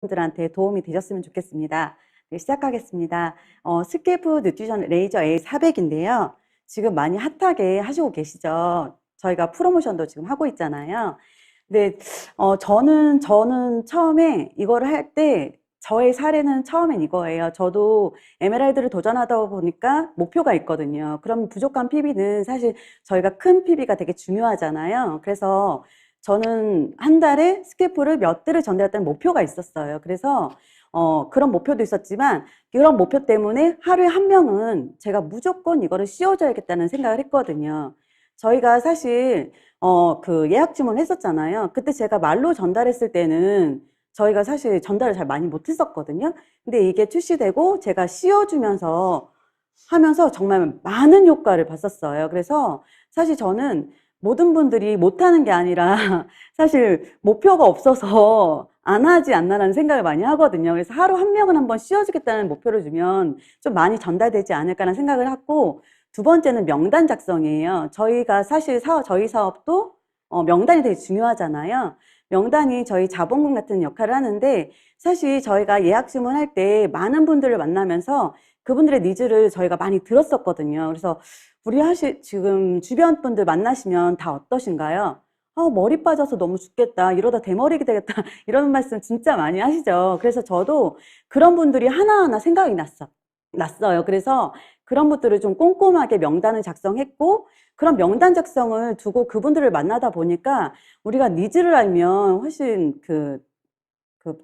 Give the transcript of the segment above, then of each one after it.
분들한테 도움이 되셨으면 좋겠습니다. 네, 시작하겠습니다. 스케프 뉴트리션 레이저 A400인데요. 지금 많이 핫하게 하시고 계시죠? 저희가 프로모션도 지금 하고 있잖아요. 근데 저는 처음에 이거를 할 때 저의 사례는 처음엔 이거예요. 저도 에메랄드를 도전하다 보니까 목표가 있거든요. 그럼 부족한 PB는 사실 저희가 큰 PB가 되게 중요하잖아요. 그래서 저는 한 달에 스케프를 몇 대를 전달했다는 목표가 있었어요. 그래서 그런 목표도 있었지만 그런 목표 때문에 하루에 한 명은 제가 무조건 이거를 씌워줘야겠다는 생각을 했거든요. 저희가 사실 그 예약 주문을 했었잖아요. 그때 제가 말로 전달했을 때는 저희가 사실 전달을 잘 많이 못했었거든요. 근데 이게 출시되고 제가 씌워주면서 하면서 정말 많은 효과를 봤었어요. 그래서 사실 저는 모든 분들이 못하는 게 아니라 사실 목표가 없어서 안 하지 않나라는 생각을 많이 하거든요. 그래서 하루 한 명은 한번 씌워주겠다는 목표를 주면 좀 많이 전달되지 않을까라는 생각을 하고, 두 번째는 명단 작성이에요. 저희가 사실 저희 사업도 명단이 되게 중요하잖아요. 명단이 저희 자본금 같은 역할을 하는데, 사실 저희가 예약 주문할 때 많은 분들을 만나면서 그분들의 니즈를 저희가 많이 들었었거든요. 그래서 지금 주변 분들 만나시면 다 어떠신가요? 머리 빠져서 너무 죽겠다. 이러다 대머리가 되겠다. 이런 말씀 진짜 많이 하시죠. 그래서 저도 그런 분들이 하나하나 생각이 났어요. 그래서 그런 분들을 좀 꼼꼼하게 명단을 작성했고, 그런 명단 작성을 두고 그분들을 만나다 보니까 우리가 니즈를 알면 훨씬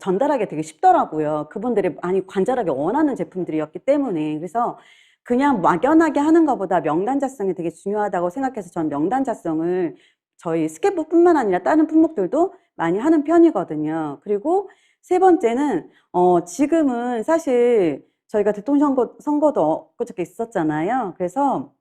전달하기 되게 쉽더라고요. 그분들이 많이 간절하게 원하는 제품들이었기 때문에. 그래서 그냥 막연하게 하는 것보다 명단 작성이 되게 중요하다고 생각해서 전 명단 작성을 저희 스케프뿐만 아니라 다른 품목들도 많이 하는 편이거든요. 그리고 세 번째는 지금은 사실 저희가 대통령 선거도 엊그저께 있었잖아요. 그래서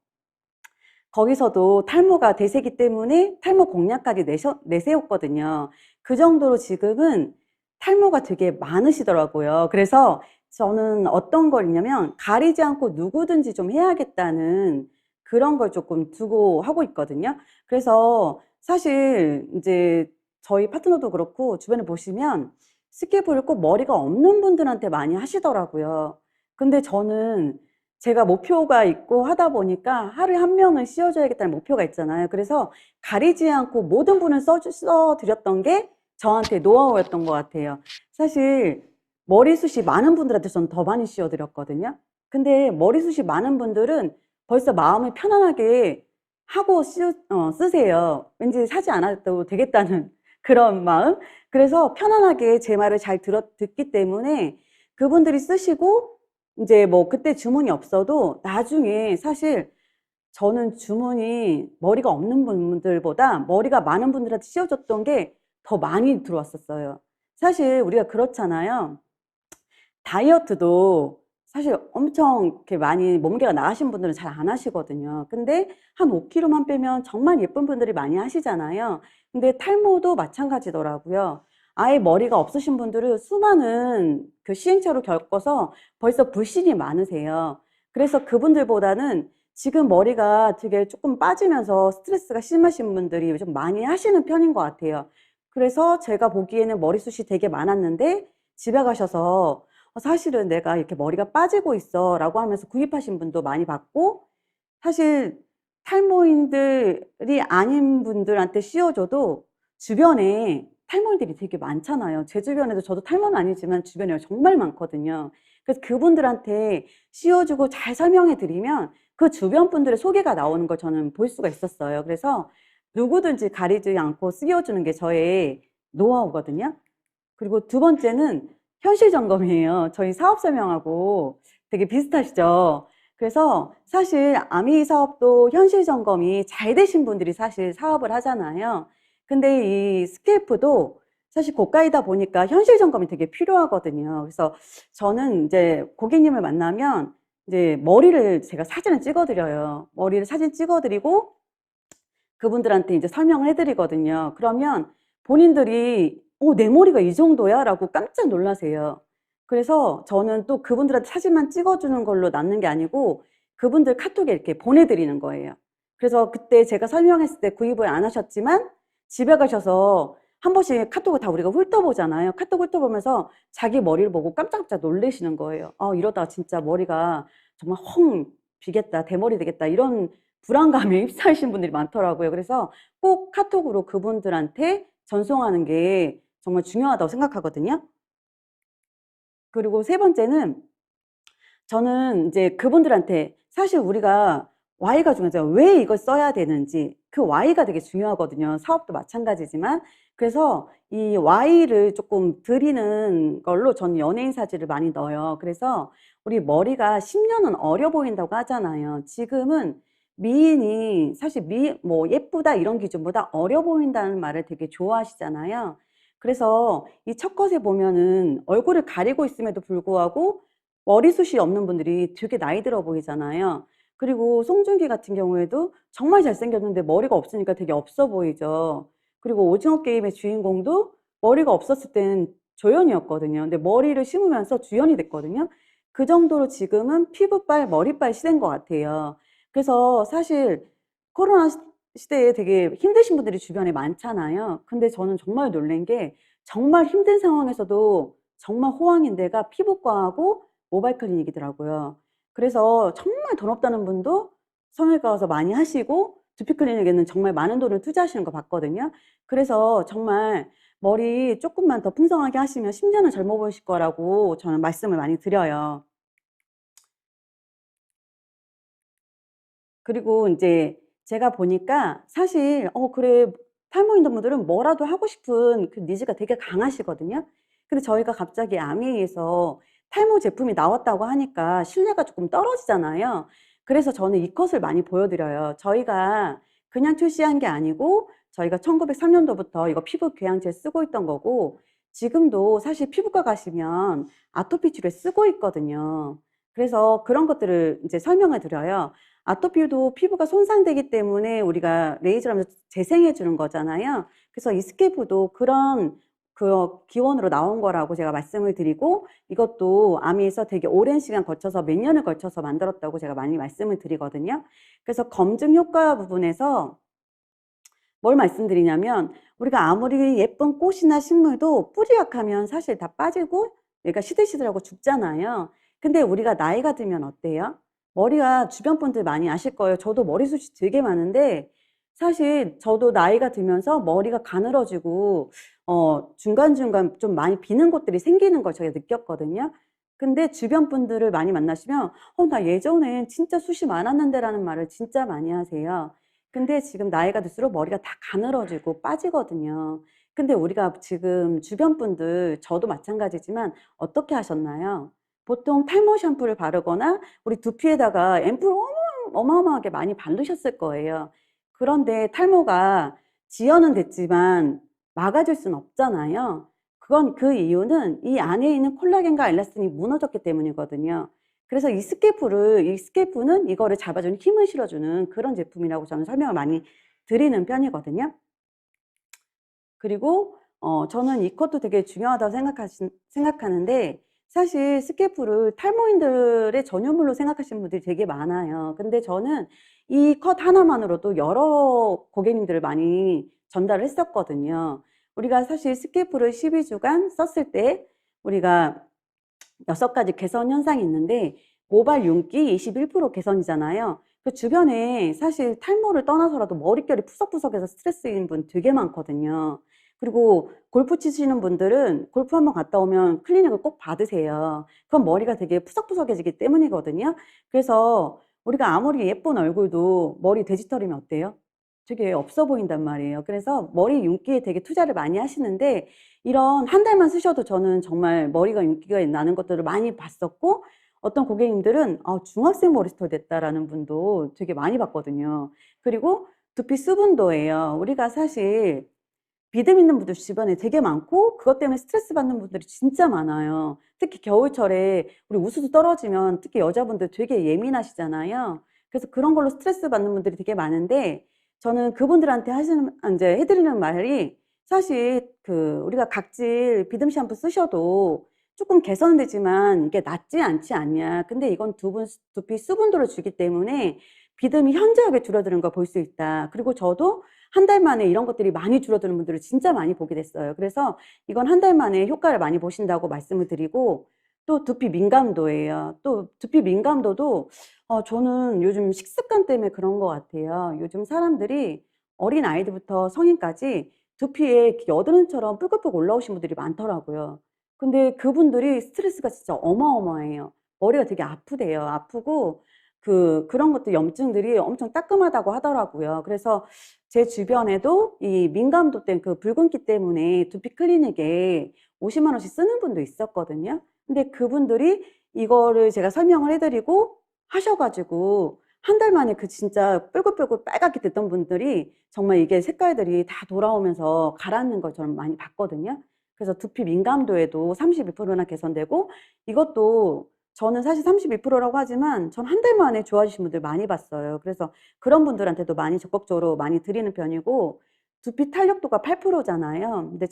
거기서도 탈모가 대세기 때문에 탈모 공약까지 내세웠거든요. 그 정도로 지금은 탈모가 되게 많으시더라고요. 그래서 저는 어떤 걸 있냐면 가리지 않고 누구든지 좀 해야겠다는 그런 걸 조금 두고 하고 있거든요. 그래서 사실 이제 저희 파트너도 그렇고 주변에 보시면 스케프를 꼭 머리가 없는 분들한테 많이 하시더라고요. 근데 저는 제가 목표가 있고 하다 보니까 하루에 한 명은 씌워줘야겠다는 목표가 있잖아요. 그래서 가리지 않고 모든 분을 써드렸던 게 저한테 노하우였던 것 같아요. 사실 머리숱이 많은 분들한테 저는 더 많이 씌워드렸거든요. 근데 머리숱이 많은 분들은 벌써 마음을 편안하게 하고 쓰세요. 왠지 사지 않아도 되겠다는 그런 마음. 그래서 편안하게 제 말을 잘 듣기 때문에 그분들이 쓰시고, 이제 뭐 그때 주문이 없어도 나중에 사실 저는 주문이 머리가 없는 분들보다 머리가 많은 분들한테 씌워줬던 게 더 많이 들어왔었어요. 사실 우리가 그렇잖아요. 다이어트도 사실 엄청 이렇게 많이 몸무게가 나가신 분들은 잘 안 하시거든요. 근데 한 5kg만 빼면 정말 예쁜 분들이 많이 하시잖아요. 근데 탈모도 마찬가지더라고요. 아예 머리가 없으신 분들은 수많은 그 시행착오를 겪어서 벌써 불신이 많으세요. 그래서 그분들보다는 지금 머리가 되게 조금 빠지면서 스트레스가 심하신 분들이 좀 많이 하시는 편인 것 같아요. 그래서 제가 보기에는 머리숱이 되게 많았는데 집에 가셔서 사실은 내가 이렇게 머리가 빠지고 있어 라고 하면서 구입하신 분도 많이 봤고, 사실 탈모인들이 아닌 분들한테 씌워줘도 주변에 탈모인들이 되게 많잖아요. 제 주변에도 저도 탈모는 아니지만 주변에 정말 많거든요. 그래서 그분들한테 씌워주고 잘 설명해 드리면 그 주변 분들의 소개가 나오는 걸 저는 볼 수가 있었어요. 그래서 누구든지 가리지 않고 씌워주는 게 저의 노하우거든요. 그리고 두 번째는 현실 점검이에요. 저희 사업 설명하고 되게 비슷하시죠? 그래서 사실 아미 사업도 현실 점검이 잘 되신 분들이 사실 사업을 하잖아요. 근데 이 스케프도 사실 고가이다 보니까 현실 점검이 되게 필요하거든요. 그래서 저는 이제 고객님을 만나면 이제 머리를 제가 사진을 찍어드려요. 머리를 사진 찍어드리고 그분들한테 이제 설명을 해드리거든요. 그러면 본인들이 내 머리가 이 정도야? 라고 깜짝 놀라세요. 그래서 저는 또 그분들한테 사진만 찍어주는 걸로 남는 게 아니고 그분들 카톡에 이렇게 보내드리는 거예요. 그래서 그때 제가 설명했을 때 구입을 안 하셨지만 집에 가셔서 한 번씩 카톡을 다 우리가 훑어보잖아요. 카톡 훑어보면서 자기 머리를 보고 깜짝깜짝 놀라시는 거예요. 이러다가 진짜 머리가 정말 헝 비겠다, 대머리 되겠다, 이런 불안감에 휩싸이신 분들이 많더라고요. 그래서 꼭 카톡으로 그분들한테 전송하는 게 정말 중요하다고 생각하거든요. 그리고 세 번째는 저는 이제 그분들한테 사실 우리가 Y가 중요하죠. 왜 이걸 써야 되는지 그 Y가 되게 중요하거든요. 사업도 마찬가지지만. 그래서 이 Y를 조금 드리는 걸로 저는 연예인 사진을 많이 넣어요. 그래서 우리 머리가 10년은 어려 보인다고 하잖아요. 지금은 미인이 사실 뭐 예쁘다 이런 기준보다 어려 보인다는 말을 되게 좋아하시잖아요. 그래서 이 첫 컷에 보면은 얼굴을 가리고 있음에도 불구하고 머리숱이 없는 분들이 되게 나이 들어 보이잖아요. 그리고 송중기 같은 경우에도 정말 잘생겼는데 머리가 없으니까 되게 없어 보이죠. 그리고 오징어 게임의 주인공도 머리가 없었을 때는 조연이었거든요. 근데 머리를 심으면서 주연이 됐거든요. 그 정도로 지금은 피부빨, 머리빨 시대인 것 같아요. 그래서 사실 코로나 시대에 되게 힘드신 분들이 주변에 많잖아요. 근데 저는 정말 놀란 게 정말 힘든 상황에서도 정말 호황인 데가 피부과하고 모바일 클리닉이더라고요. 그래서 정말 돈 없다는 분도 성형외과 가서 많이 하시고 두피 클리닉에는 정말 많은 돈을 투자하시는 거 봤거든요. 그래서 정말 머리 조금만 더 풍성하게 하시면 10년은 젊어 보이실 거라고 저는 말씀을 많이 드려요. 그리고 이제 제가 보니까 사실 그래, 탈모 있는 분들은 뭐라도 하고 싶은 그 니즈가 되게 강하시거든요. 근데 저희가 갑자기 아미에서 탈모 제품이 나왔다고 하니까 신뢰가 조금 떨어지잖아요. 그래서 저는 이 컷을 많이 보여드려요. 저희가 그냥 출시한 게 아니고 저희가 1903년도부터 이거 피부 교양제 쓰고 있던 거고, 지금도 사실 피부과 가시면 아토피 치료에 쓰고 있거든요. 그래서 그런 것들을 이제 설명을 드려요. 아토피도 피부가 손상되기 때문에 우리가 레이저를 하면서 재생해 주는 거잖아요. 그래서 이 스케프도 그런 기원으로 나온 거라고 제가 말씀을 드리고, 이것도 아미에서 되게 오랜 시간 거쳐서 몇 년을 걸쳐서 만들었다고 제가 많이 말씀을 드리거든요. 그래서 검증 효과 부분에서 뭘 말씀드리냐면, 우리가 아무리 예쁜 꽃이나 식물도 뿌리 약하면 사실 다 빠지고 얘가 시들시들하고 죽잖아요. 근데 우리가 나이가 들면 어때요? 머리가, 주변 분들 많이 아실 거예요. 저도 머리숱이 되게 많은데 사실 저도 나이가 들면서 머리가 가늘어지고 중간중간 좀 많이 비는 곳들이 생기는 걸 제가 느꼈거든요. 근데 주변 분들을 많이 만나시면 나 예전엔 진짜 숱이 많았는데 라는 말을 진짜 많이 하세요. 근데 지금 나이가 들수록 머리가 다 가늘어지고 빠지거든요. 근데 우리가 지금 주변 분들, 저도 마찬가지지만 어떻게 하셨나요? 보통 탈모 샴푸를 바르거나 우리 두피에다가 앰플 어마어마하게 많이 바르셨을 거예요. 그런데 탈모가 지연은 됐지만 막아줄 수는 없잖아요. 그건 그 이유는 이 안에 있는 콜라겐과 엘라스틴이 무너졌기 때문이거든요. 그래서 이 스케프는 이거를 잡아주는, 힘을 실어주는 그런 제품이라고 저는 설명을 많이 드리는 편이거든요. 그리고 저는 이 컷도 되게 중요하다고 생각하는데, 사실 스케프를 탈모인들의 전유물로 생각하시는 분들이 되게 많아요. 근데 저는 이 컷 하나만으로도 여러 고객님들을 많이 전달을 했었거든요. 우리가 사실 스케프를 12주간 썼을 때 우리가 6가지 개선 현상이 있는데, 모발 윤기 21% 개선이잖아요. 그 주변에 사실 탈모를 떠나서라도 머릿결이 푸석푸석해서 스트레스인 분 되게 많거든요. 그리고 골프 치시는 분들은 골프 한번 갔다 오면 클리닉을 꼭 받으세요. 그럼 머리가 되게 푸석푸석해지기 때문이거든요. 그래서 우리가 아무리 예쁜 얼굴도 머리 돼지털이면 어때요? 되게 없어 보인단 말이에요. 그래서 머리 윤기에 되게 투자를 많이 하시는데, 이런 한 달만 쓰셔도 저는 정말 머리가 윤기가 나는 것들을 많이 봤었고, 어떤 고객님들은 중학생 머리스털 됐다라는 분도 되게 많이 봤거든요. 그리고 두피 수분도예요. 우리가 사실 믿음 있는 분들 주변에 되게 많고 그것 때문에 스트레스 받는 분들이 진짜 많아요. 특히 겨울철에 우리 우수수 떨어지면 특히 여자분들 되게 예민하시잖아요. 그래서 그런 걸로 스트레스 받는 분들이 되게 많은데, 저는 그분들한테 이제 해드리는 말이, 사실 우리가 각질 비듬 샴푸 쓰셔도 조금 개선은 되지만 이게 낫지 않지 않냐. 근데 이건 두피 수분도를 주기 때문에 비듬이 현저하게 줄어드는 걸 볼 수 있다. 그리고 저도 한 달 만에 이런 것들이 많이 줄어드는 분들을 진짜 많이 보게 됐어요. 그래서 이건 한 달 만에 효과를 많이 보신다고 말씀을 드리고, 또 두피 민감도예요. 또 두피 민감도도 저는 요즘 식습관 때문에 그런 것 같아요. 요즘 사람들이 어린 아이들부터 성인까지 두피에 여드름처럼 뿔뿔뿔 올라오신 분들이 많더라고요. 근데 그분들이 스트레스가 진짜 어마어마해요. 머리가 되게 아프대요. 아프고 그런 것들 염증들이 엄청 따끔하다고 하더라고요. 그래서 제 주변에도 이 민감도 때문에 그 붉은기 때문에 두피 클리닉에 50만 원씩 쓰는 분도 있었거든요. 근데 그분들이 이거를 제가 설명을 해드리고 하셔가지고 한 달 만에 그 진짜 뿔글뿔글 빨갛게 됐던 분들이 정말 이게 색깔들이 다 돌아오면서 가라앉는 걸 저는 많이 봤거든요. 그래서 두피 민감도에도 32%나 개선되고, 이것도 저는 사실 32%라고 하지만 전 한 달 만에 좋아지신 분들 많이 봤어요. 그래서 그런 분들한테도 많이 적극적으로 많이 드리는 편이고, 두피 탄력도가 8%잖아요. 근데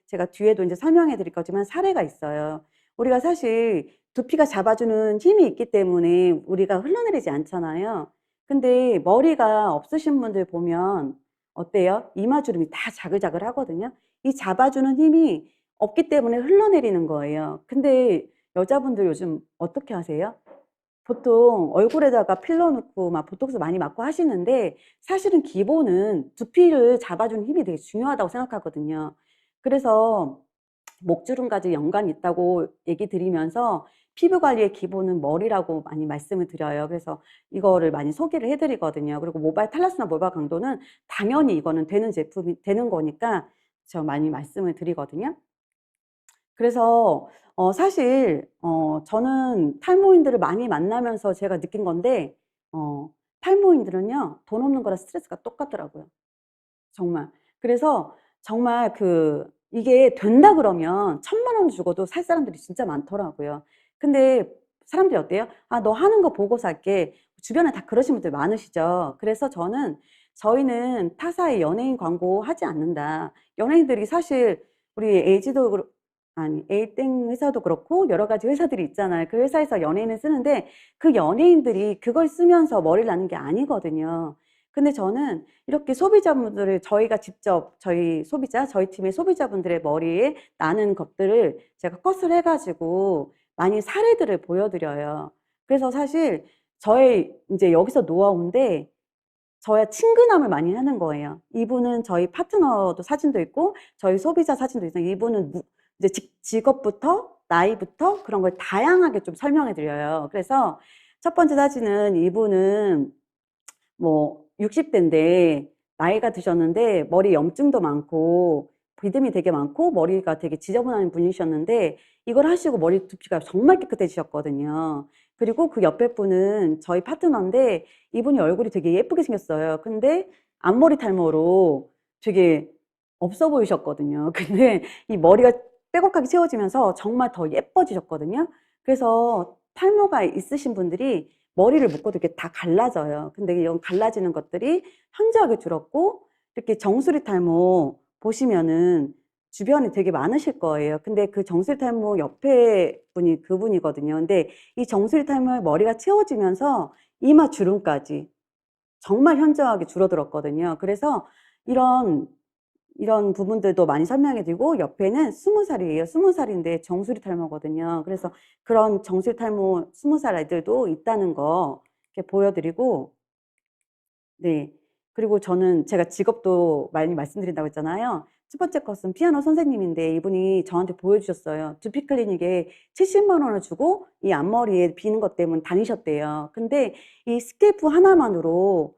제가 뒤에도 이제 설명해 드릴 거지만 사례가 있어요. 우리가 사실 두피가 잡아주는 힘이 있기 때문에 우리가 흘러내리지 않잖아요. 근데 머리가 없으신 분들 보면 어때요? 이마주름이 다 자글자글 하거든요. 이 잡아주는 힘이 없기 때문에 흘러내리는 거예요. 근데 여자분들 요즘 어떻게 하세요? 보통 얼굴에다가 필러 넣고 막 보톡스 많이 맞고 하시는데, 사실은 기본은 두피를 잡아주는 힘이 되게 중요하다고 생각하거든요. 그래서 목주름까지 연관이 있다고 얘기 드리면서 피부 관리의 기본은 머리라고 많이 말씀을 드려요. 그래서 이거를 많이 소개를 해드리거든요. 그리고 모발 탈라스나 모발 강도는 당연히 이거는 되는 제품이 되는 거니까 제가 많이 말씀을 드리거든요. 그래서 사실 저는 탈모인들을 많이 만나면서 제가 느낀 건데, 탈모인들은요 돈 없는 거랑 스트레스가 똑같더라고요. 정말. 그래서 정말 이게 된다 그러면 1,000만 원 주고도 살 사람들이 진짜 많더라고요. 근데 사람들이 어때요? "아, 너 하는 거 보고 살게." 주변에 다 그러신 분들 많으시죠. 그래서 저희는 타사의 연예인 광고 하지 않는다. 연예인들이 사실 우리 LG도 아니 에이땡 회사도 그렇고 여러 가지 회사들이 있잖아요. 그 회사에서 연예인을 쓰는데 그 연예인들이 그걸 쓰면서 머리를 나는 게 아니거든요. 근데 저는 이렇게 소비자분들을 저희가 직접 저희 팀의 소비자분들의 머리에 나는 것들을 제가 컷을 해가지고 많이 사례들을 보여드려요. 그래서 사실 저의 이제 여기서 노하우인데, 저의 친근함을 많이 하는 거예요. 이분은 저희 파트너도 사진도 있고 저희 소비자 사진도 있어요. 이분은 이제 직업부터 나이부터 그런 걸 다양하게 좀 설명해 드려요. 그래서 첫 번째 사진은 이분은 뭐 60대인데 나이가 드셨는데 머리 염증도 많고 비듬이 되게 많고 머리가 되게 지저분한 분이셨는데, 이걸 하시고 머리 두피가 정말 깨끗해지셨거든요. 그리고 그 옆에 분은 저희 파트너인데 이분이 얼굴이 되게 예쁘게 생겼어요. 근데 앞머리 탈모로 되게 없어 보이셨거든요. 근데 이 머리가 빼곡하게 채워지면서 정말 더 예뻐지셨거든요. 그래서 탈모가 있으신 분들이 머리를 묶어도 이렇게 다 갈라져요. 근데 이런 갈라지는 것들이 현저하게 줄었고, 이렇게 정수리 탈모 보시면은 주변에 되게 많으실 거예요. 근데 그 정수리 탈모 옆에 분이 그분이거든요. 근데 이 정수리 탈모에 머리가 채워지면서 이마 주름까지 정말 현저하게 줄어들었거든요. 그래서 이런 부분들도 많이 설명해 드리고, 옆에는 20살이에요. 20살인데 정수리 탈모거든요. 그래서 그런 정수리 탈모 20살 아이들도 있다는 거 이렇게 보여드리고, 네. 그리고 제가 직업도 많이 말씀드린다고 했잖아요. 첫 번째 것은 피아노 선생님인데 이분이 저한테 보여주셨어요. 두피 클리닉에 70만 원을 주고 이 앞머리에 비는 것 때문에 다니셨대요. 근데 이 스케프 하나만으로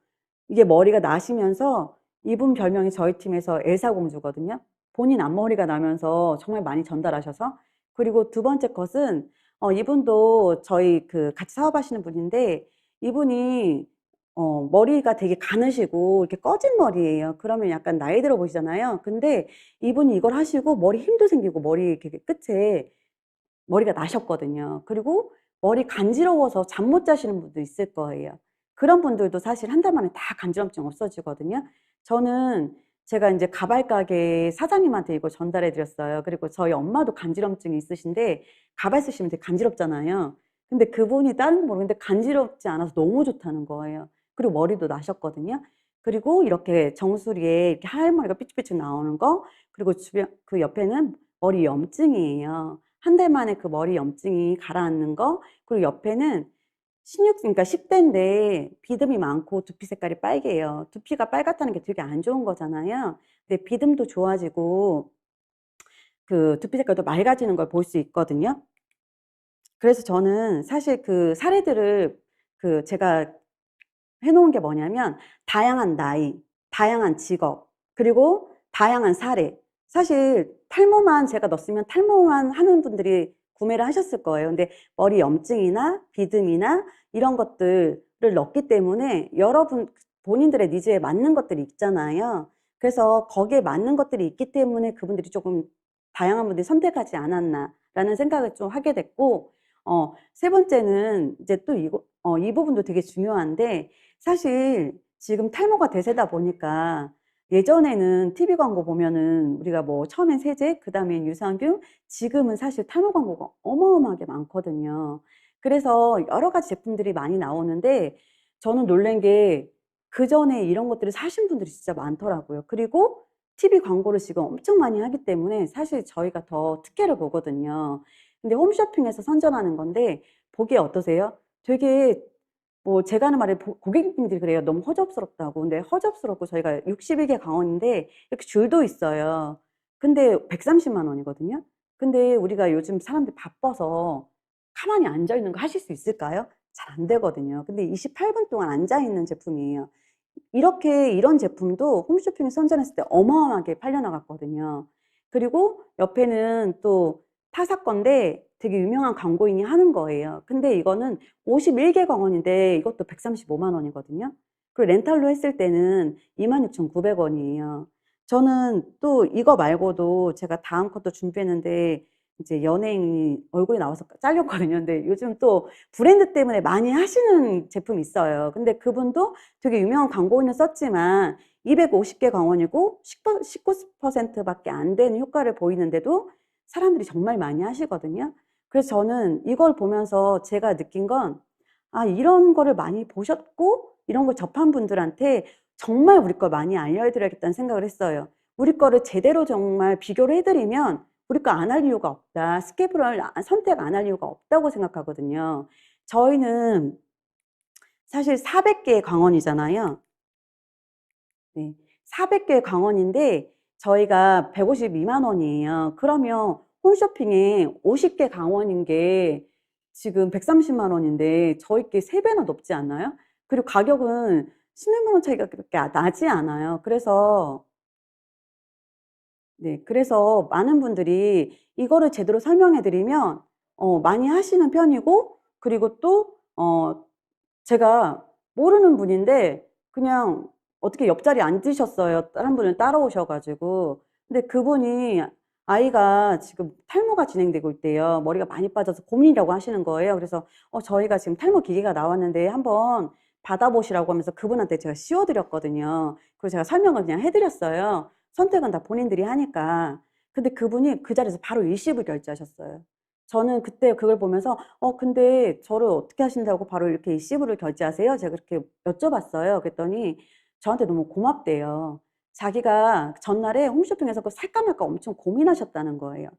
이게 머리가 나시면서, 이분 별명이 저희 팀에서 엘사 공주거든요. 본인 앞머리가 나면서 정말 많이 전달하셔서. 그리고 두 번째 것은 이분도 저희 같이 사업하시는 분인데, 이분이 머리가 되게 가느시고 이렇게 꺼진 머리예요. 그러면 약간 나이 들어 보이잖아요. 근데 이분이 이걸 하시고 머리 힘도 생기고 머리 이렇게 끝에 머리가 나셨거든요. 그리고 머리 간지러워서 잠 못 자시는 분도 있을 거예요. 그런 분들도 사실 한 달 만에 다 간지럼증 없어지거든요. 제가 이제 가발 가게 사장님한테 이걸 전달해 드렸어요. 그리고 저희 엄마도 간지럼증이 있으신데 가발 쓰시면 되게 간지럽잖아요. 근데 그분이 다른 거 모르겠는데 간지럽지 않아서 너무 좋다는 거예요. 그리고 머리도 나셨거든요. 그리고 이렇게 정수리에 이렇게 하얀 머리가 삐쭉삐쭉 나오는 거, 그리고 주변 그 옆에는 머리 염증이에요. 한 달 만에 그 머리 염증이 가라앉는 거, 그리고 옆에는 16, 그러니까 10대인데 비듬이 많고 두피 색깔이 빨개요. 두피가 빨갛다는 게 되게 안 좋은 거잖아요. 근데 비듬도 좋아지고 그 두피 색깔도 맑아지는 걸 볼 수 있거든요. 그래서 저는 사실 그 사례들을 그 제가 해 놓은 게 뭐냐면 다양한 나이, 다양한 직업, 그리고 다양한 사례. 사실 탈모만 제가 넣었으면 탈모만 하는 분들이 구매를 하셨을 거예요. 근데 머리 염증이나 비듬이나 이런 것들을 넣었기 때문에 여러분 본인들의 니즈에 맞는 것들이 있잖아요. 그래서 거기에 맞는 것들이 있기 때문에 그분들이 조금 다양한 분들이 선택하지 않았나라는 생각을 좀 하게 됐고, 세 번째는 이제 또 이 부분도 되게 중요한데, 사실 지금 탈모가 대세다 보니까 예전에는 TV 광고 보면은 우리가 뭐 처음엔 세제, 그다음엔 유산균, 지금은 사실 탈모 광고가 어마어마하게 많거든요. 그래서 여러 가지 제품들이 많이 나오는데 저는 놀란 게 그전에 이런 것들을 사신 분들이 진짜 많더라고요. 그리고 TV 광고를 지금 엄청 많이 하기 때문에 사실 저희가 더 특혜를 보거든요. 근데 홈쇼핑에서 선전하는 건데 보기에 어떠세요? 되게 뭐 제가 하는 말에 고객님들이 그래요. 너무 허접스럽다고. 근데 허접스럽고 저희가 61개 강원인데 이렇게 줄도 있어요. 근데 130만 원이거든요. 근데 우리가 요즘 사람들 바빠서 가만히 앉아 있는 거 하실 수 있을까요? 잘 안 되거든요. 근데 28분 동안 앉아 있는 제품이에요. 이렇게 이런 제품도 홈쇼핑에 선전했을 때 어마어마하게 팔려 나갔거든요. 그리고 옆에는 또 타사 건데 되게 유명한 광고인이 하는 거예요. 근데 이거는 51개 광원인데 이것도 135만 원이거든요. 그리고 렌탈로 했을 때는 26,900원이에요. 저는 또 이거 말고도 제가 다음 것도 준비했는데 이제 연예인이 얼굴이 나와서 잘렸거든요. 근데 요즘 또 브랜드 때문에 많이 하시는 제품이 있어요. 근데 그분도 되게 유명한 광고인을 썼지만 250개 광원이고 19%밖에 안 되는 효과를 보이는데도 사람들이 정말 많이 하시거든요. 그래서 저는 이걸 보면서 제가 느낀 건, 아, 이런 거를 많이 보셨고 이런 걸 접한 분들한테 정말 우리 걸 많이 알려드려야겠다는 생각을 했어요. 우리 거를 제대로 정말 비교를 해드리면 우리 거 안 할 이유가 없다. 스케프를 선택 안 할 이유가 없다고 생각하거든요. 저희는 사실 400개의 광원이잖아요. 네. 400개의 강원인데 저희가 152만 원이에요. 그러면 홈쇼핑에 50개 강원인 게 지금 130만 원인데 저희 게 3배나 넘지 않나요? 그리고 가격은 16만 원 차이가 그렇게 나지 않아요. 그래서 네, 그래서 많은 분들이 이거를 제대로 설명해 드리면 많이 하시는 편이고, 그리고 또 제가 모르는 분인데 그냥 어떻게 옆자리에 앉으셨어요. 다른 분을 따라오셔 가지고. 근데 그분이 아이가 지금 탈모가 진행되고 있대요. 머리가 많이 빠져서 고민이라고 하시는 거예요. 그래서 저희가 지금 탈모 기계가 나왔는데 한번 받아보시라고 하면서 그분한테 제가 씌워 드렸거든요. 그리고 제가 설명을 그냥 해 드렸어요. 선택은 다 본인들이 하니까. 근데 그분이 그 자리에서 바로 일시불 결제하셨어요. 저는 그때 그걸 보면서 근데 저를 어떻게 하신다고 바로 이렇게 일시불을 결제하세요? 제가 그렇게 여쭤봤어요. 그랬더니 저한테 너무 고맙대요. 자기가 전날에 홈쇼핑에서 그거 살까 말까 엄청 고민하셨다는 거예요.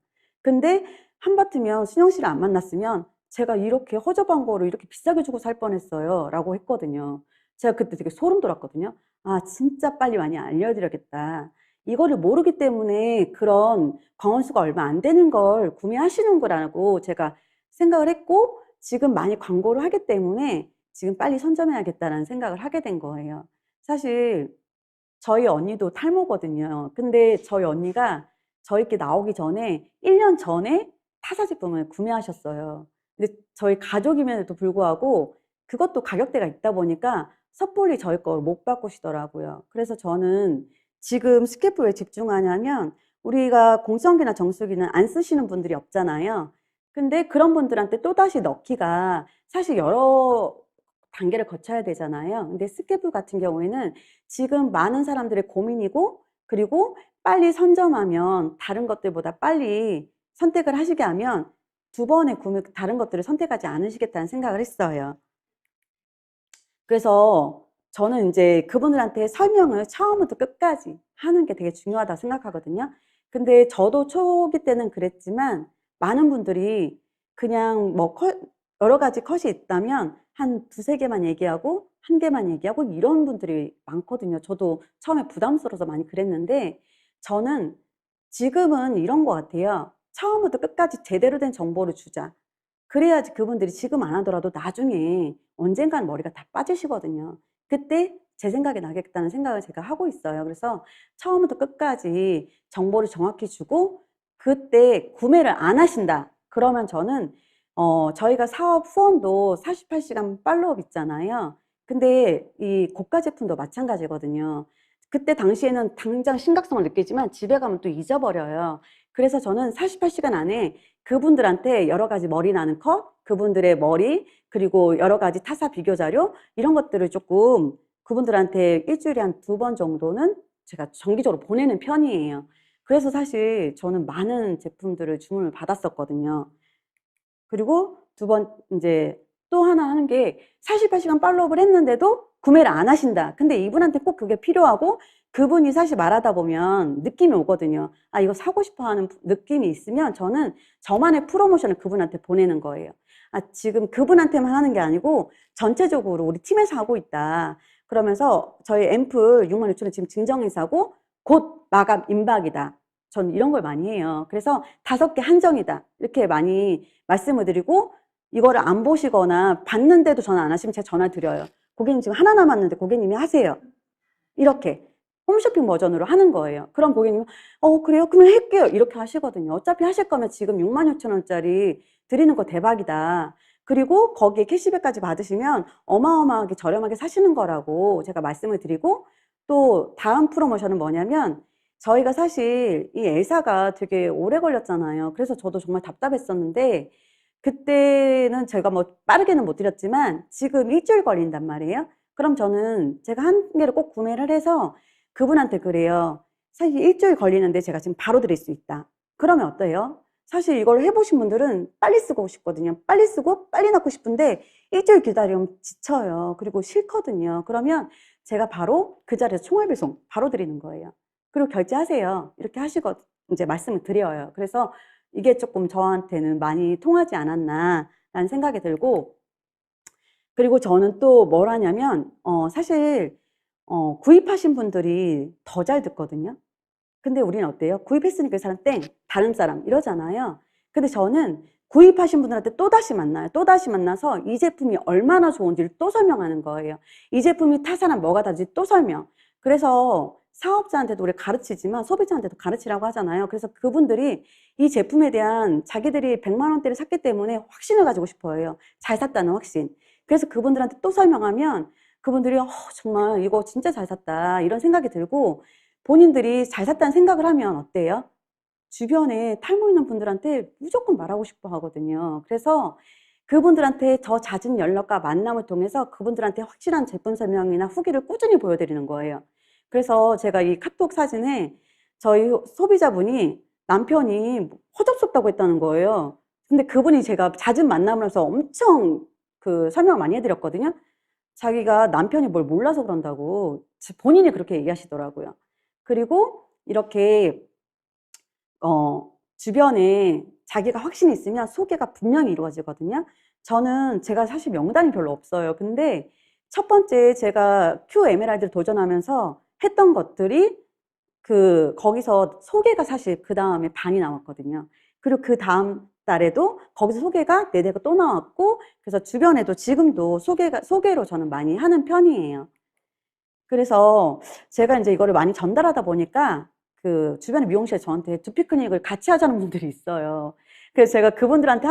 근데 한바트면 순영 씨를 안 만났으면 제가 이렇게 허접한 거를 이렇게 비싸게 주고 살 뻔했어요. 라고 했거든요. 제가 그때 되게 소름 돋았거든요. 아, 진짜 빨리 많이 알려드려야겠다. 이거를 모르기 때문에 그런 광원수가 얼마 안 되는 걸 구매하시는 거라고 제가 생각을 했고, 지금 많이 광고를 하기 때문에 지금 빨리 선점해야겠다는 생각을 하게 된 거예요. 사실 저희 언니도 탈모거든요. 근데 저희 언니가 저희께 나오기 전에 1년 전에 타사 제품을 구매하셨어요. 근데 저희 가족임에도 불구하고 그것도 가격대가 있다 보니까 섣불리 저희 거 못 바꾸시더라고요. 그래서 저는 지금 스케프 왜 집중하냐면 우리가 공성기나 정수기는 안 쓰시는 분들이 없잖아요. 근데 그런 분들한테 또다시 넣기가 사실 여러 단계를 거쳐야 되잖아요. 근데 스케프 같은 경우에는 지금 많은 사람들의 고민이고, 그리고 빨리 선점하면 다른 것들보다 빨리 선택을 하시게 하면 두 번의 구매 다른 것들을 선택하지 않으시겠다는 생각을 했어요. 그래서 저는 이제 그분들한테 설명을 처음부터 끝까지 하는 게 되게 중요하다고 생각하거든요. 근데 저도 초기 때는 그랬지만 많은 분들이 그냥 뭐 여러 가지 컷이 있다면 한 두세 개만 얘기하고 한 개만 얘기하고 이런 분들이 많거든요. 저도 처음에 부담스러워서 많이 그랬는데 저는 지금은 이런 것 같아요. 처음부터 끝까지 제대로 된 정보를 주자. 그래야지 그분들이 지금 안 하더라도 나중에 언젠간 머리가 다 빠지시거든요. 그때 제 생각이 나겠다는 생각을 제가 하고 있어요. 그래서 처음부터 끝까지 정보를 정확히 주고 그때 구매를 안 하신다. 그러면 저는 저희가 사업 후원도 48시간 팔로업 있잖아요. 근데 이 고가 제품도 마찬가지거든요. 그때 당시에는 당장 심각성을 느끼지만 집에 가면 또 잊어버려요. 그래서 저는 48시간 안에 그분들한테 여러 가지 머리 나는 컷, 그분들의 머리, 그리고 여러 가지 타사 비교 자료, 이런 것들을 조금 그분들한테 일주일에 한 두 번 정도는 제가 정기적으로 보내는 편이에요. 그래서 사실 저는 많은 제품들을 주문을 받았었거든요. 그리고 두 번 이제 또 하나 하는 게 48시간 팔로우업을 했는데도 구매를 안 하신다. 근데 이분한테 꼭 그게 필요하고 그분이 사실 말하다 보면 느낌이 오거든요. 아, 이거 사고 싶어 하는 느낌이 있으면 저는 저만의 프로모션을 그분한테 보내는 거예요. 아, 지금 그분한테만 하는 게 아니고 전체적으로 우리 팀에서 하고 있다. 그러면서 저희 앰플 66,000원 지금 증정인사고 곧 마감 임박이다. 전 이런 걸 많이 해요. 그래서 5개 한정이다. 이렇게 많이 말씀을 드리고 이거를 안 보시거나 봤는데도 전화 안 하시면 제가 전화 드려요. 고객님 지금 하나 남았는데 고객님이 하세요. 이렇게 홈쇼핑 버전으로 하는 거예요. 그럼 고객님은 그래요? 그러면 할게요. 이렇게 하시거든요. 어차피 하실 거면 지금 66,000원짜리 드리는 거 대박이다. 그리고 거기에 캐시백까지 받으시면 어마어마하게 저렴하게 사시는 거라고 제가 말씀을 드리고 또 다음 프로모션은 뭐냐면 저희가 사실 이 A사가 되게 오래 걸렸잖아요. 그래서 저도 정말 답답했었는데 그때는 제가 뭐 빠르게는 못 드렸지만 지금 일주일 걸린단 말이에요. 그럼 저는 제가 한 개를 꼭 구매를 해서 그분한테 그래요. 사실 일주일 걸리는데 제가 지금 바로 드릴 수 있다. 그러면 어때요? 사실 이걸 해보신 분들은 빨리 쓰고 싶거든요. 빨리 쓰고 빨리 넣고 싶은데 일주일 기다리면 지쳐요. 그리고 싫거든요. 그러면 제가 바로 그 자리에서 총알 배송 바로 드리는 거예요. 그리고 결제하세요. 이렇게 하시고 이제 말씀을 드려요. 그래서 이게 조금 저한테는 많이 통하지 않았나라는 생각이 들고 그리고 저는 또 뭘 하냐면 사실 구입하신 분들이 더 잘 듣거든요. 근데 우리는 어때요? 구입했으니까 그 사람 땡, 다른 사람 이러잖아요. 근데 저는 구입하신 분들한테 또다시 만나요. 또다시 만나서 이 제품이 얼마나 좋은지를 또 설명하는 거예요. 이 제품이 타사랑 뭐가 다른지 또 설명. 그래서 사업자한테도 우리 가르치지만 소비자한테도 가르치라고 하잖아요. 그래서 그분들이 이 제품에 대한 자기들이 100만 원대를 샀기 때문에 확신을 가지고 싶어요. 잘 샀다는 확신. 그래서 그분들한테 또 설명하면 그분들이 정말 이거 진짜 잘 샀다 이런 생각이 들고 본인들이 잘 샀다는 생각을 하면 어때요? 주변에 탈모 있는 분들한테 무조건 말하고 싶어 하거든요. 그래서 그분들한테 더 잦은 연락과 만남을 통해서 그분들한테 확실한 제품 설명이나 후기를 꾸준히 보여드리는 거예요. 그래서 제가 이 카톡 사진에 저희 소비자분이 남편이 허접스럽다고 했다는 거예요. 근데 그분이 제가 잦은 만남을 해서 엄청 그 설명을 많이 해드렸거든요. 자기가 남편이 뭘 몰라서 그런다고 본인이 그렇게 얘기하시더라고요. 그리고 이렇게 주변에 자기가 확신이 있으면 소개가 분명히 이루어지거든요. 저는 제가 사실 명단이 별로 없어요. 근데 첫 번째 제가 Q 에메랄드를 도전하면서 했던 것들이 거기서 소개가 사실 그 다음에 반이 나왔거든요. 그리고 그 다음 달에도 거기서 소개가 4대가 또 나왔고, 그래서 주변에도 지금도 소개로 저는 많이 하는 편이에요. 그래서 제가 이제 이거를 많이 전달하다 보니까 그 주변의 미용실에 저한테 두피 클리닉을 같이 하자는 분들이 있어요. 그래서 제가 그분들한테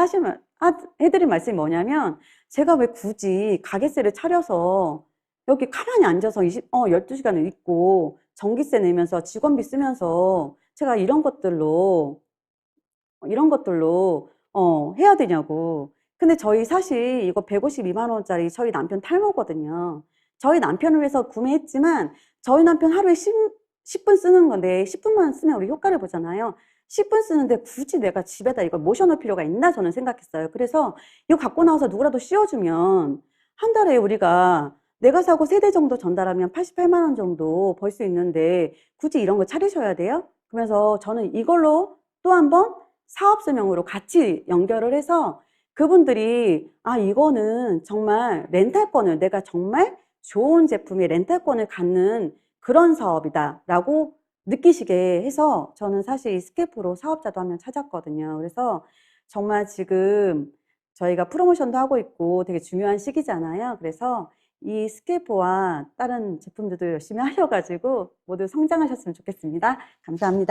해드린 말씀이 뭐냐면 제가 왜 굳이 가게세를 차려서 여기 가만히 앉아서 12시간을 있고 전기세 내면서 직원비 쓰면서 제가 이런 것들로 해야 되냐고. 근데 저희 사실 이거 152만 원짜리 저희 남편 탈모거든요. 저희 남편을 위해서 구매했지만 저희 남편 하루에 10분 쓰는 건데 10분만 쓰면 우리 효과를 보잖아요. 10분 쓰는데 굳이 내가 집에다 이걸 모셔놓을 필요가 있나 저는 생각했어요. 그래서 이거 갖고 나와서 누구라도 씌워주면 한 달에 우리가 내가 사고 3대 정도 전달하면 88만 원 정도 벌 수 있는데 굳이 이런 거 차리셔야 돼요? 그러면서 저는 이걸로 또 한 번 사업설명으로 같이 연결을 해서 그분들이 아, 이거는 정말 렌탈권을 내가 정말 좋은 제품의 렌탈권을 갖는 그런 사업이다라고 느끼시게 해서 저는 사실 이 스케프로 사업자도 한 명 찾았거든요. 그래서 정말 지금 저희가 프로모션도 하고 있고 되게 중요한 시기잖아요. 그래서 이 스케프와 다른 제품들도 열심히 하셔가지고 모두 성장하셨으면 좋겠습니다. 감사합니다.